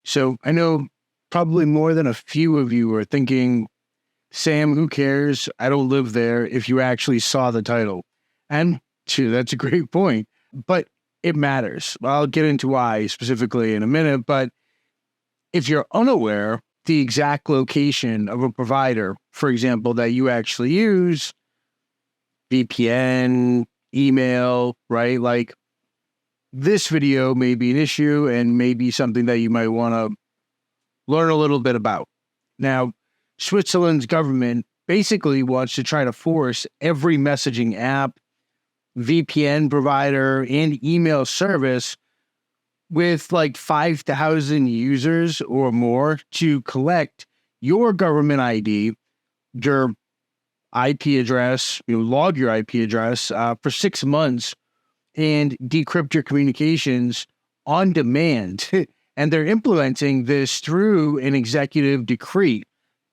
So I know probably more than a few of you are thinking, Sam, who cares? I don't live there, if you actually saw the title. And that's a great point, but it matters. I'll get into why specifically in a minute, but if you're unaware, the exact location of a provider, for example, that you actually use, VPN, email, right? Like, this video may be an issue and maybe something that you might want to learn a little bit about. Now, Switzerland's government basically wants to try to force every messaging app, VPN provider, and email service with like 5,000 users or more to collect your government ID, your IP address, log your IP address for 6 months and decrypt your communications on demand. And they're implementing this through an executive decree,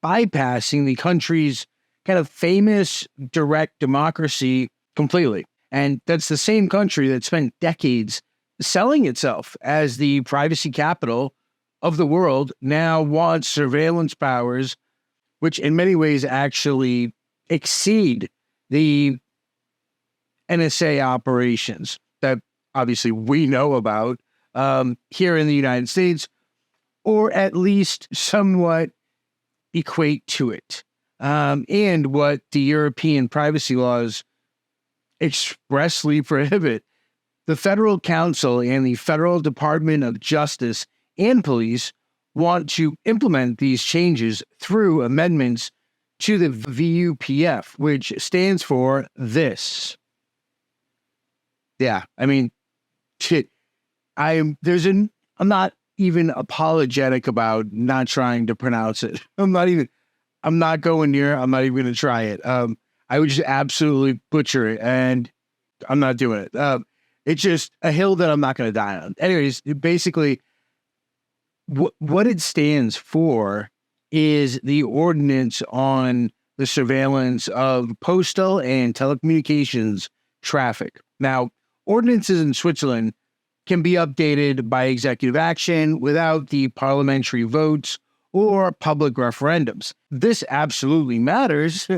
bypassing the country's kind of famous direct democracy completely. And that's the same country that spent decades selling itself as the privacy capital of the world, now wants surveillance powers, which in many ways actually exceed the NSA operations that obviously we know about here in the United States, or at least somewhat equate to it. And what the European privacy laws expressly prohibit. The Federal Council and the Federal Department of Justice and Police want to implement these changes through amendments to the VUPF, which stands for this. Yeah, I mean, shit. I'm not even apologetic about not trying to pronounce it. I'm not going near. I'm not even going to try it. I would just absolutely butcher it, and I'm not doing it. It's just a hill that I'm not going to die on. Anyways, basically, what it stands for is the Ordinance on the Surveillance of Postal and Telecommunications Traffic. Now, ordinances in Switzerland can be updated by executive action without the parliamentary votes or public referendums. This absolutely matters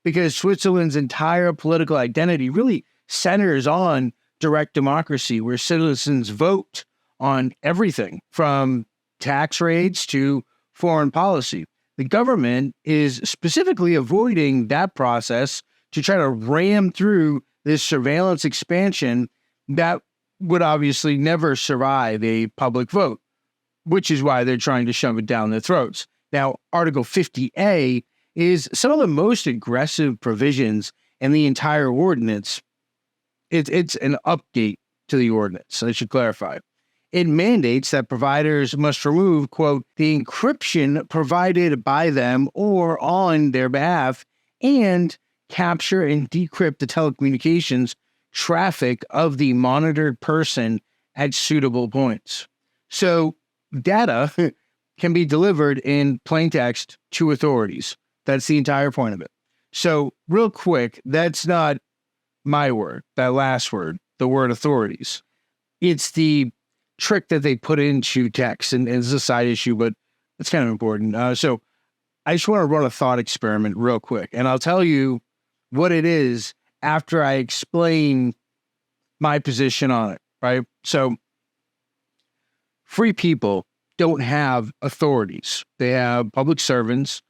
because Switzerland's entire political identity really centers on direct democracy, where citizens vote on everything from tax rates to foreign policy. The government is specifically avoiding that process to try to ram through this surveillance expansion that would obviously never survive a public vote, which is why they're trying to shove it down their throats. Now, Article 50A is some of the most aggressive provisions in the entire ordinance. It's an update to the ordinance, I should clarify. It mandates that providers must remove, quote, the encryption provided by them or on their behalf and capture and decrypt the telecommunications traffic of the monitored person at suitable points. So data can be delivered in plain text to authorities. That's the entire point of it. So real quick, that's not my word, that last word, the word authorities. It's the trick that they put into text, and it's a side issue, but it's kind of important. So I just want to run a thought experiment real quick, and I'll tell you what it is after I explain my position on it, right? So free people don't have authorities. They have public servants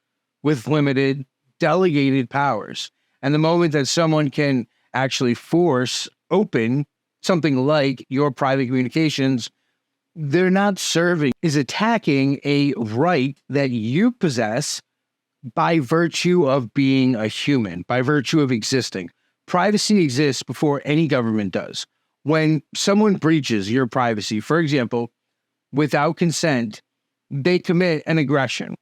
with limited delegated powers. And the moment that someone can actually force open something like your private communications, they're not serving, is attacking a right that you possess by virtue of being a human, by virtue of existing. Privacy exists before any government does. When someone breaches your privacy, for example, without consent, they commit an aggression.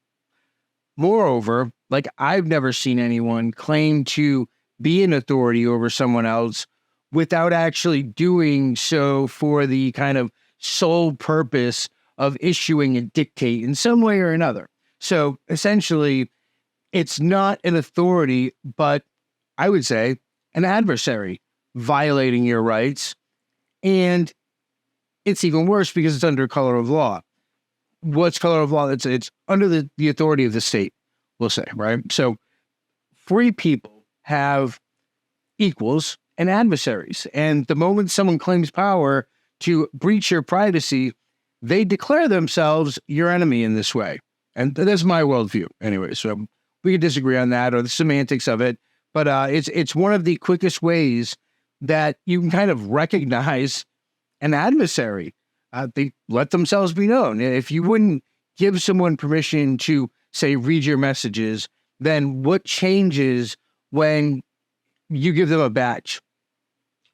Moreover, like, I've never seen anyone claim to be an authority over someone else without actually doing so for the kind of sole purpose of issuing a dictate in some way or another. So essentially, it's not an authority, but I would say an adversary violating your rights. And it's even worse because it's under color of law. what's color of law? It's under the authority of the state, we'll say, right? So free people have equals and adversaries. And the moment someone claims power to breach your privacy, they declare themselves your enemy in this way. And that's my worldview anyway. So we could disagree on that or the semantics of it, but it's one of the quickest ways that you can kind of recognize an adversary. They let themselves be known. If you wouldn't give someone permission to, say, read your messages, then what changes when you give them a badge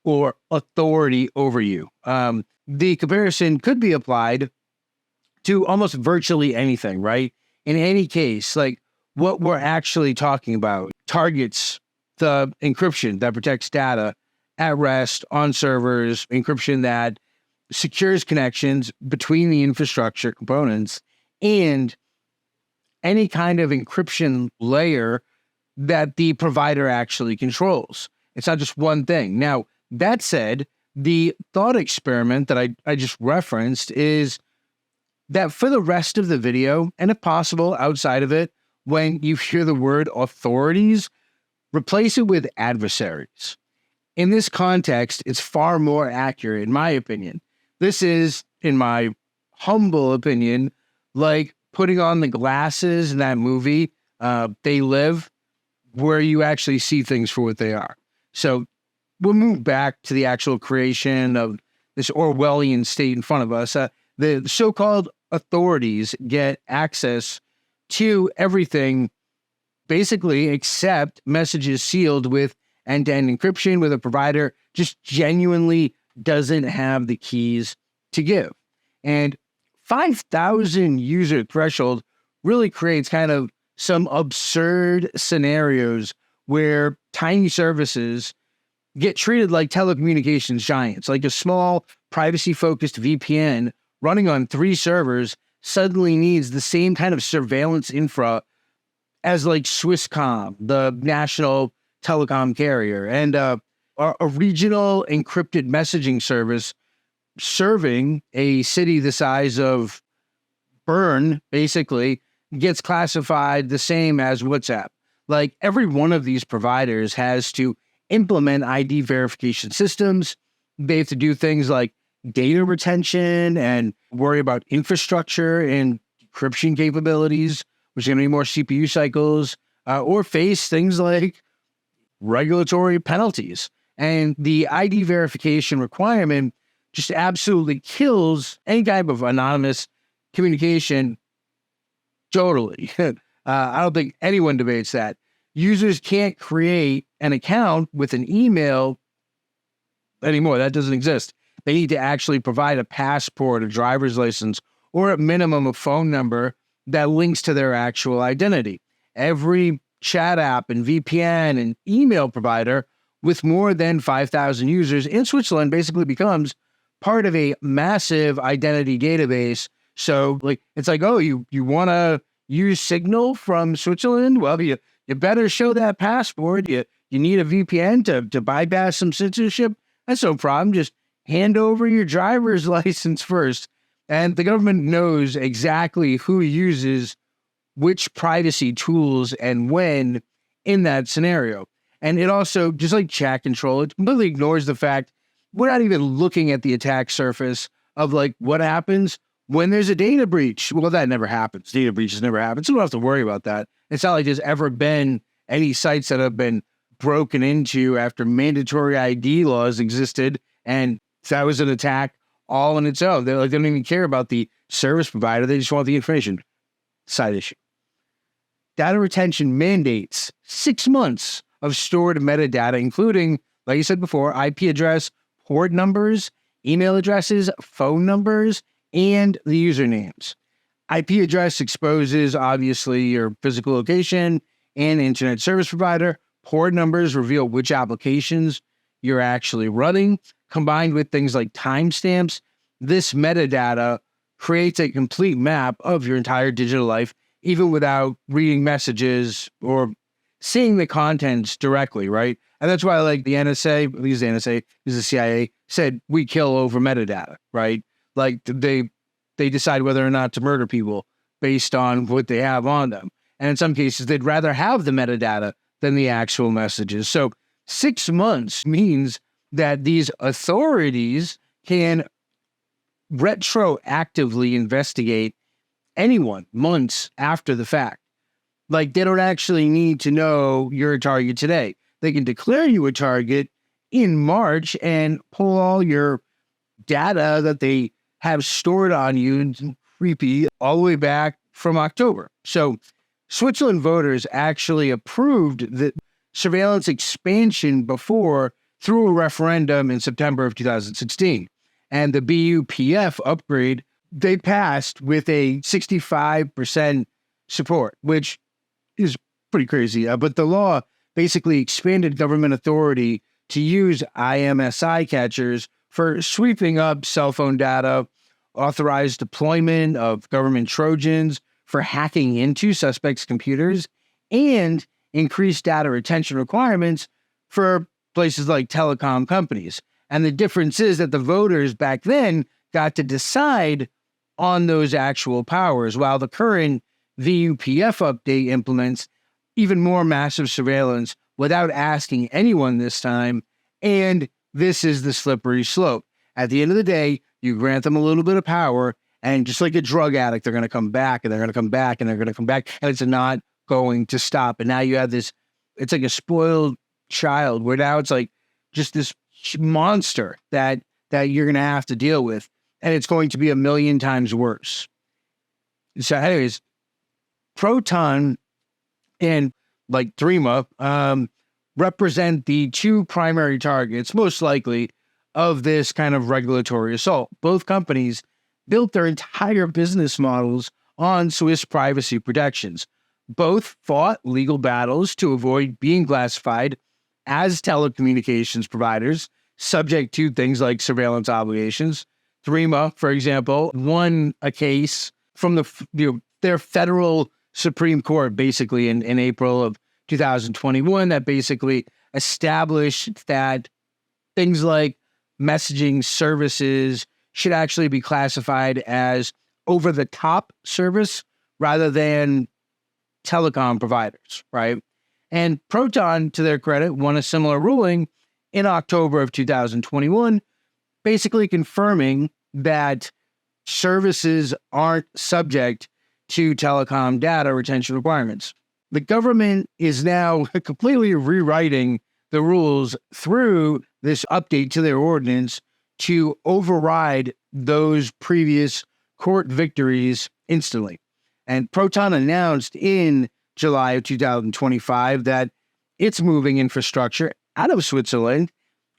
or authority over you? The comparison could be applied to almost virtually anything, right? In any case, like what we're actually talking about targets the encryption that protects data at rest on servers, encryption that secures connections between the infrastructure components, and any kind of encryption layer that the provider actually controls. It's not just one thing. Now, that said, the thought experiment that I just referenced is that for the rest of the video, and if possible, outside of it, when you hear the word authorities, replace it with adversaries. In this context, it's far more accurate, in my opinion. This is, in my humble opinion, like putting on the glasses in that movie, They Live, where you actually see things for what they are. So we'll move back to the actual creation of this Orwellian state in front of us. The so-called authorities get access to everything, basically, except messages sealed with end-to-end encryption, with a provider just genuinely doesn't have the keys to give. And 5,000 user threshold really creates kind of some absurd scenarios where tiny services get treated like telecommunications giants, like a small privacy-focused VPN running on 3 servers suddenly needs the same kind of surveillance infra as like Swisscom, the national telecom carrier, and a regional encrypted messaging service serving a city the size of Bern, basically, gets classified the same as WhatsApp. Like every one of these providers has to implement ID verification systems. They have to do things like data retention and worry about infrastructure and encryption capabilities, which is going to be more CPU cycles, or face things like regulatory penalties. And the ID verification requirement just absolutely kills any type of anonymous communication. Totally. I don't think anyone debates that. Users can't create an account with an email anymore. That doesn't exist. They need to actually provide a passport, a driver's license, or at minimum a phone number that links to their actual identity. Every chat app and VPN and email provider with more than 5,000 users in Switzerland basically becomes part of a massive identity database. So like, it's like, oh, you want to use Signal from Switzerland? Well, you better show that passport. You need a VPN to bypass some censorship. That's no problem. Just hand over your driver's license first. And the government knows exactly who uses which privacy tools and when in that scenario. And it also, just like chat control, it completely ignores the fact we're not even looking at the attack surface of like what happens when there's a data breach. Well, that never happens. Data breaches never happen. So we don't have to worry about that. It's not like there's ever been any sites that have been broken into after mandatory ID laws existed, and that was an attack all on its own. They don't even care about the service provider. They just want the information. Side issue. Data retention mandates 6 months of stored metadata, including, like you said before, IP address, port numbers, email addresses, phone numbers, and the usernames. IP address exposes, obviously, your physical location and internet service provider. Port numbers reveal which applications you're actually running. Combined with things like timestamps, this metadata creates a complete map of your entire digital life, even without reading messages or seeing the contents directly, right? And that's why, like, the NSA, at least the NSA, is the CIA, said we kill over metadata, right? Like, they they decide whether or not to murder people based on what they have on them. And in some cases, they'd rather have the metadata than the actual messages. So 6 months means that these authorities can retroactively investigate anyone months after the fact. Like, they don't actually need to know you're a target today. They can declare you a target in March and pull all your data that they have stored on you, creepy, all the way back from October. So Switzerland voters actually approved the surveillance expansion before through a referendum in September of 2016. And the VUPF upgrade, they passed with a 65% support, which is pretty crazy. But the law basically expanded government authority to use IMSI catchers for sweeping up cell phone data, authorized deployment of government Trojans for hacking into suspects' computers, and increased data retention requirements for places like telecom companies. And the difference is that the voters back then got to decide on those actual powers, while the current VUPF update implements even more massive surveillance without asking anyone this time. And this is the slippery slope. At the end of the day, you grant them a little bit of power, and just like a drug addict, they're going to come back, and they're going to come back, and they're going to come back, and it's not going to stop. And now you have this, it's like a spoiled child, where now it's like just this monster that you're going to have to deal with, and it's going to be 1,000,000 times worse. So anyways, Proton and like Threema represent the two primary targets, most likely, of this kind of regulatory assault. Both companies built their entire business models on Swiss privacy protections. Both fought legal battles to avoid being classified as telecommunications providers, subject to things like surveillance obligations. Threema, for example, won a case from their federal Supreme Court, basically in April of 2021, that basically established that things like messaging services should actually be classified as over-the-top service rather than telecom providers, right? And Proton, to their credit, won a similar ruling in October of 2021, basically confirming that services aren't subject to telecom data retention requirements. The government is now completely rewriting the rules through this update to their ordinance to override those previous court victories instantly. And Proton announced in July of 2025 that it's moving infrastructure out of Switzerland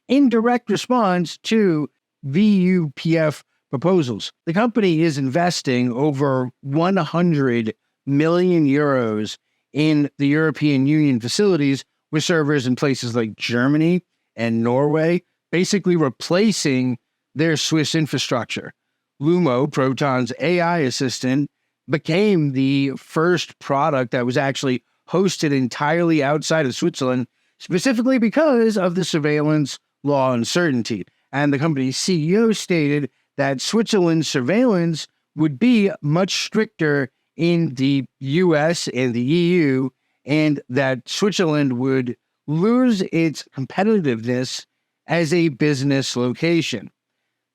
in direct response to VUPF proposals. The company is investing over 100 million euros in the European Union facilities with servers in places like Germany and Norway, basically replacing their Swiss infrastructure. Lumo, Proton's AI assistant, became the first product that was actually hosted entirely outside of Switzerland, specifically because of the surveillance law uncertainty. And the company's CEO stated that Switzerland's surveillance would be much stricter in the US and the EU, and that Switzerland would lose its competitiveness as a business location.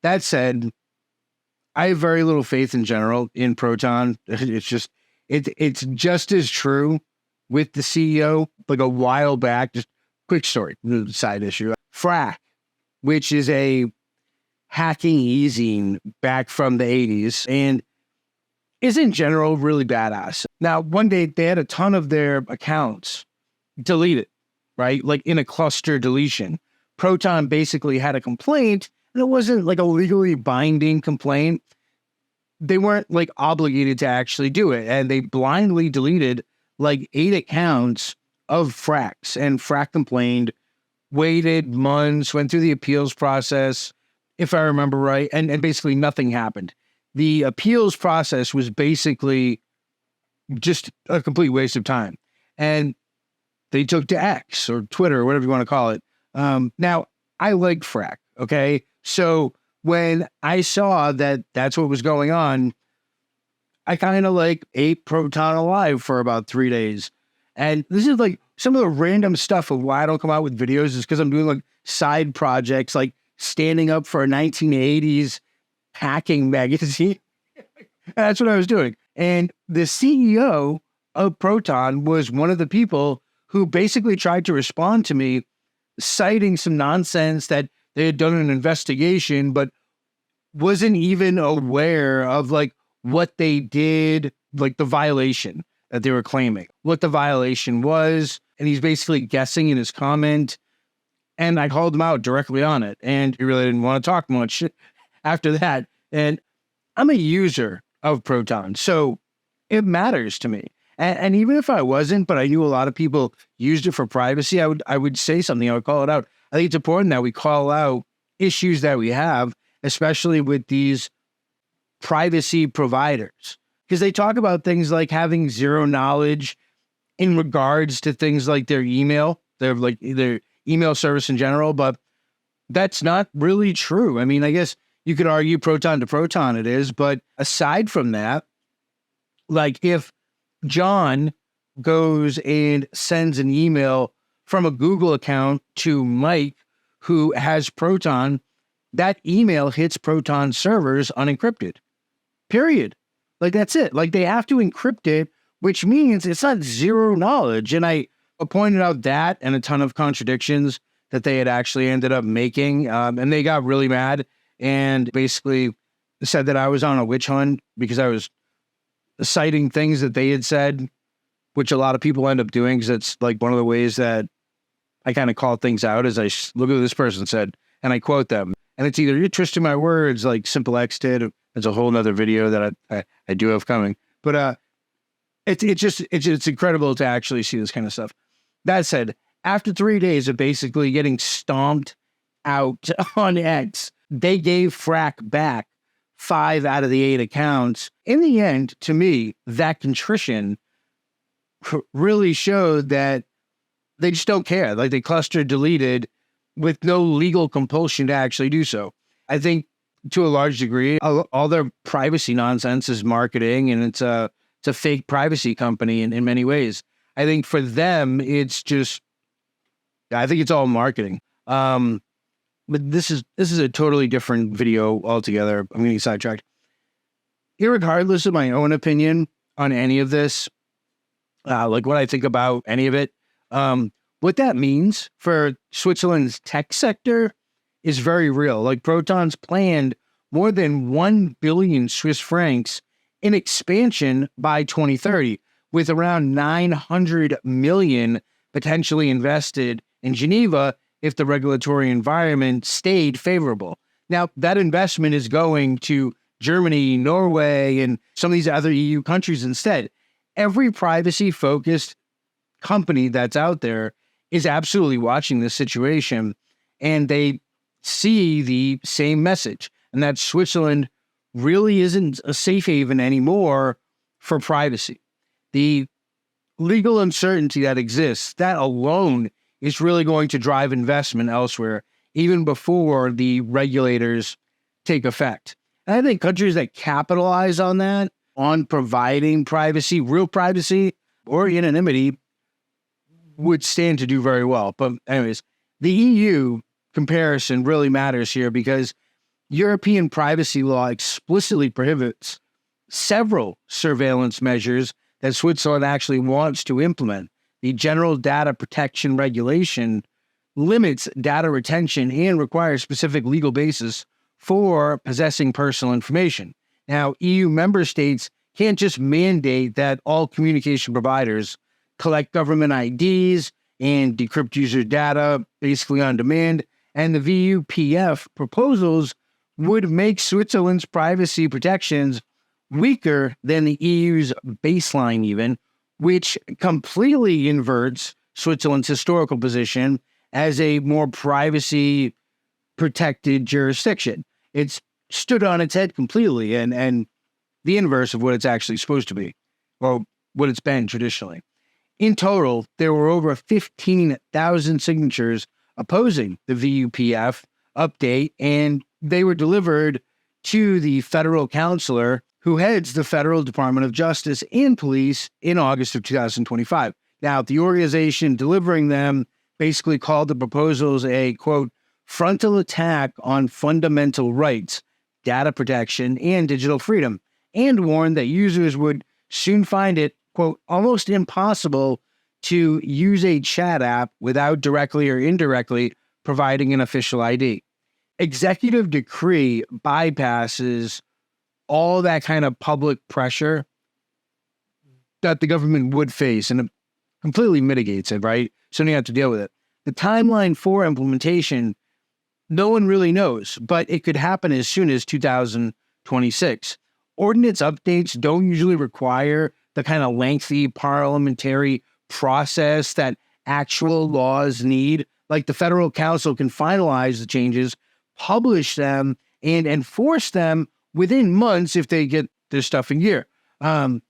That said, I have very little faith in general in Proton. It's just as true with the CEO. Like a while back, just quick story, side issue. Phrack, which is a hacking easing back from the 80s and is in general really badass. Now, one day they had a ton of their accounts deleted, right? Like in a cluster deletion. Proton basically had a complaint, and it wasn't like a legally binding complaint. They weren't like obligated to actually do it, and they blindly deleted like 8 accounts of Phrack's, and Phrack complained, waited months, went through the appeals process, if I remember right, and basically nothing happened. The appeals process was basically just a complete waste of time. And they took to X or Twitter or whatever you want to call it. Now, I like Phrack, okay? So when I saw that that's what was going on, I kind of like ate Proton alive for about 3 days. And this is like some of the random stuff of why I don't come out with videos is because I'm doing like side projects, like standing up for a 1980s hacking magazine. That's what I was doing. And the CEO of Proton was one of the people who basically tried to respond to me, citing some nonsense that they had done an investigation, but wasn't even aware of like what they did, like the violation that they were claiming, what the violation was. And he's basically guessing in his comment. And I called him out directly on it. And he really didn't want to talk much after that. And I'm a user of Proton, so it matters to me. And even if I wasn't, but I knew a lot of people used it for privacy, I would say something. I would call it out. I think it's important that we call out issues that we have, especially with these privacy providers, because they talk about things like having zero knowledge in regards to things like their email, their email service in general, but that's not really true. I mean, I guess you could argue Proton to Proton it is, but aside from that, like if John goes and sends an email from a Google account to Mike, who has Proton, that email hits Proton servers unencrypted, period. Like, that's it. Like, they have to encrypt it, which means it's not zero knowledge. And I pointed out that and a ton of contradictions that they had actually ended up making. And they got really mad and basically said that I was on a witch hunt because I was citing things that they had said, which a lot of people end up doing, because it's like one of the ways that I kind of call things out is I look at what this person said and I quote them. And it's either you're twisting my words like Simple X did. It's a whole nother video that I do have coming. But it's incredible to actually see this kind of stuff. That said, after 3 days of basically getting stomped out on X, they gave Phrack back 5 out of the 8 accounts. In the end, to me, that contrition really showed that they just don't care. Like, they cluster deleted with no legal compulsion to actually do so. I think to a large degree, all their privacy nonsense is marketing, and it's a fake privacy company in many ways. I think for them, I think it's all marketing. But this is a totally different video altogether. I'm getting sidetracked. Irregardless of my own opinion on any of this, like what I think about any of it, what that means for Switzerland's tech sector is very real. Like, Proton's planned more than 1 billion Swiss francs in expansion by 2030, with around 900 million potentially invested in Geneva if the regulatory environment stayed favorable. Now, that investment is going to Germany, Norway, and some of these other EU countries instead. Every privacy-focused company that's out there is absolutely watching this situation, and they see the same message, and that Switzerland really isn't a safe haven anymore for privacy. The legal uncertainty that exists, that alone is really going to drive investment elsewhere, even before the regulators take effect. And I think countries that capitalize on that, on providing privacy, real privacy, or anonymity, would stand to do very well. But anyways, the EU comparison really matters here because European privacy law explicitly prohibits several surveillance measures that Switzerland actually wants to implement. The General Data Protection Regulation limits data retention and requires specific legal basis for possessing personal information. Now, EU member states can't just mandate that all communication providers collect government IDs and decrypt user data basically on demand, and the VUPF proposals would make Switzerland's privacy protections weaker than the EU's baseline even, which completely inverts Switzerland's historical position as a more privacy-protected jurisdiction. It's stood on its head completely and the inverse of what it's actually supposed to be, or what it's been traditionally. In total, there were over 15,000 signatures opposing the VUPF update, and they were delivered to the Federal Councillor who heads the Federal Department of Justice and Police in August of 2025. Now, the organization delivering them basically called the proposals a, quote, frontal attack on fundamental rights, data protection, and digital freedom, and warned that users would soon find it, quote, almost impossible to use a chat app without directly or indirectly providing an official ID. Executive decree bypasses all that kind of public pressure that the government would face, and it completely mitigates it, right? So you have to deal with it. The timeline for implementation, no one really knows, but it could happen as soon as 2026. Ordinance updates don't usually require the kind of lengthy parliamentary process that actual laws need. Like the Federal Council can finalize the changes, publish them, and enforce them within months if they get their stuff in gear. And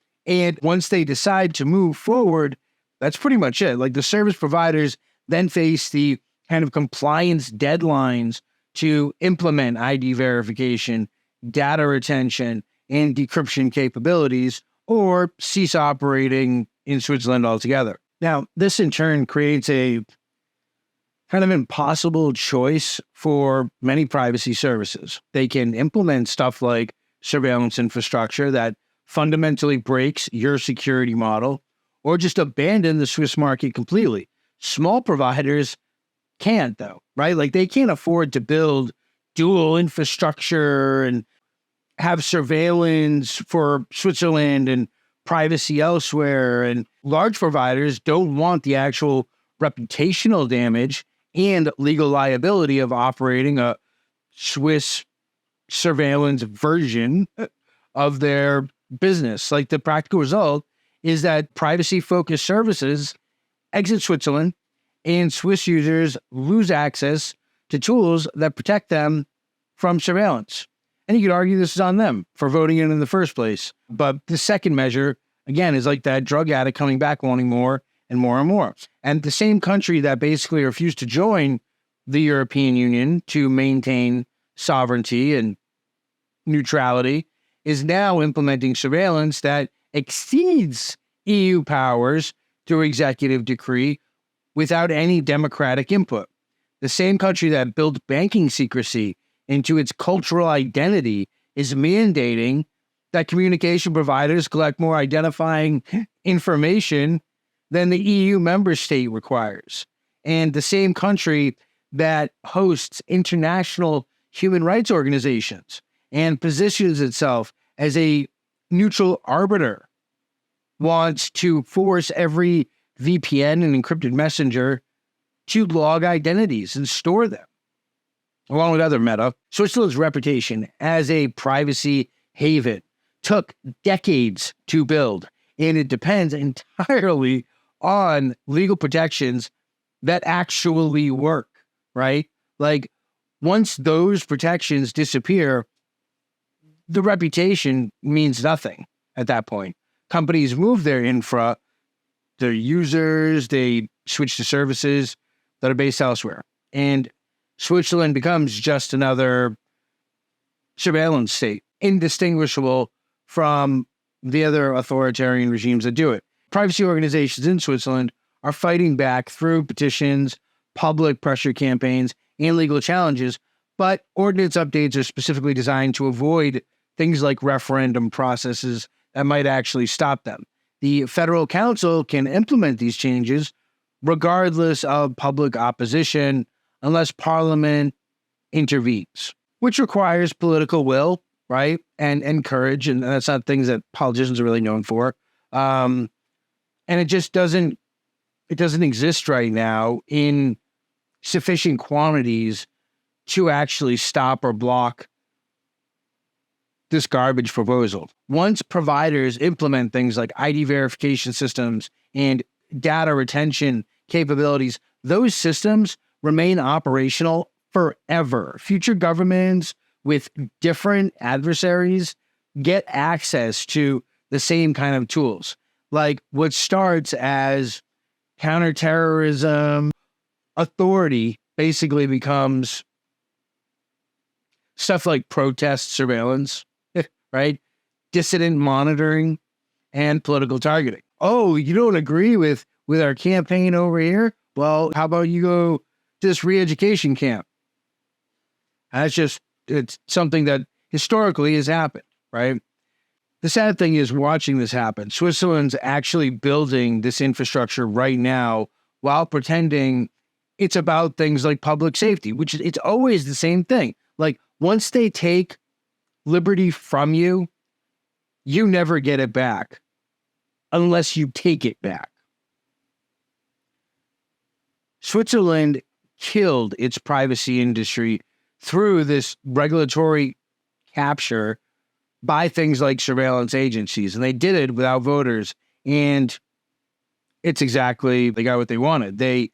once they decide to move forward, that's pretty much it. Like the service providers then face the kind of compliance deadlines to implement ID verification, data retention, and decryption capabilities, or cease operating in Switzerland altogether. Now, this in turn creates a kind of impossible choice for many privacy services. They can implement stuff like surveillance infrastructure that fundamentally breaks your security model, or just abandon the Swiss market completely. Small providers can't, though, right? Like they can't afford to build dual infrastructure and have surveillance for Switzerland and privacy elsewhere. And large providers don't want the actual reputational damage and legal liability of operating a Swiss surveillance version of their business. Like the practical result is that privacy-focused services exit Switzerland and Swiss users lose access to tools that protect them from surveillance. And you could argue this is on them for voting in the first place. But the second measure, again, is like that drug addict coming back wanting more and more and more. And the same country that basically refused to join the European Union to maintain sovereignty and neutrality is now implementing surveillance that exceeds EU powers through executive decree without any democratic input. The same country that built banking secrecy into its cultural identity is mandating that communication providers collect more identifying information than the EU member state requires. And the same country that hosts international human rights organizations and positions itself as a neutral arbiter wants to force every VPN and encrypted messenger to log identities and store them, along with other meta. Switzerland's reputation as a privacy haven took decades to build, and it depends entirely on legal protections that actually work, right? Like, once those protections disappear, the reputation means nothing at that point. Companies move their infra, their users, they switch to services that are based elsewhere. And Switzerland becomes just another surveillance state, indistinguishable from the other authoritarian regimes that do it. Privacy organizations in Switzerland are fighting back through petitions, public pressure campaigns, and legal challenges, but ordinance updates are specifically designed to avoid things like referendum processes that might actually stop them. The Federal Council can implement these changes regardless of public opposition unless Parliament intervenes, which requires political will, right? And courage, and that's not things that politicians are really known for. And it just doesn't exist right now in sufficient quantities to actually stop or block this garbage proposal. Once providers implement things like ID verification systems and data retention capabilities, those systems remain operational forever. Future governments with different adversaries get access to the same kind of tools. Like what starts as counterterrorism authority basically becomes stuff like protest surveillance, right? Dissident monitoring and political targeting. Oh, you don't agree with our campaign over here? Well, how about you go to this re-education camp? It's something that historically has happened, right? The sad thing is watching this happen. Switzerland's actually building this infrastructure right now while pretending it's about things like public safety, which it's always the same thing. Like, once they take liberty from you, you never get it back unless you take it back. Switzerland killed its privacy industry through this regulatory capture by things like surveillance agencies. And they did it without voters. And they got what they wanted. They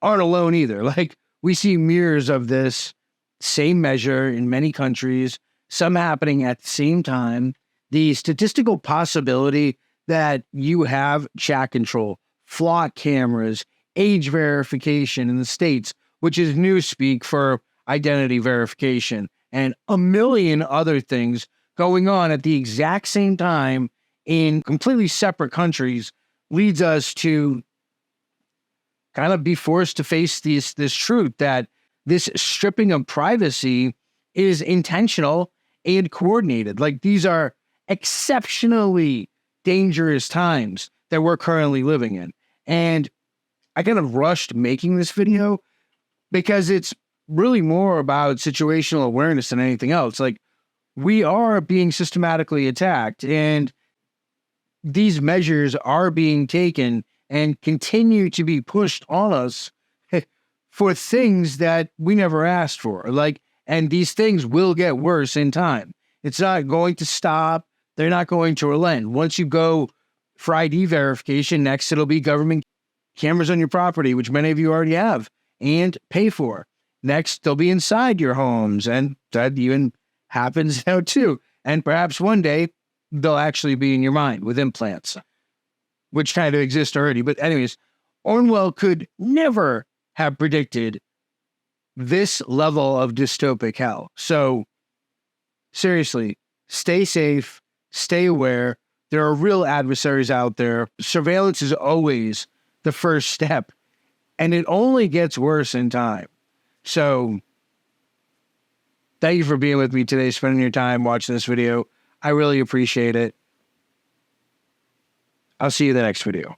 aren't alone either. Like, we see mirrors of this same measure in many countries, some happening at the same time. The statistical possibility that you have chat control, flock cameras, age verification in the States, which is newspeak for identity verification, and a million other things going on at the exact same time in completely separate countries, leads us to kind of be forced to face this truth that this stripping of privacy is intentional and coordinated. Like, these are exceptionally dangerous times that we're currently living in. And I kind of rushed making this video because it's really more about situational awareness than anything else. Like, we are being systematically attacked, and these measures are being taken and continue to be pushed on us for things that we never asked for. Like, and these things will get worse in time. It's not going to stop. They're not going to relent. Once you go for ID verification, next it'll be government cameras on your property, which many of you already have and pay for. Next, they'll be inside your homes, and that even happens now too. And perhaps one day they'll actually be in your mind with implants, which kind of exist already. But anyways, Orwell could never have predicted this level of dystopic hell. So seriously, stay safe, stay aware. There are real adversaries out there. Surveillance is always the first step, and it only gets worse in time. So thank you for being with me today, spending your time watching this video. I really appreciate it. I'll see you in the next video.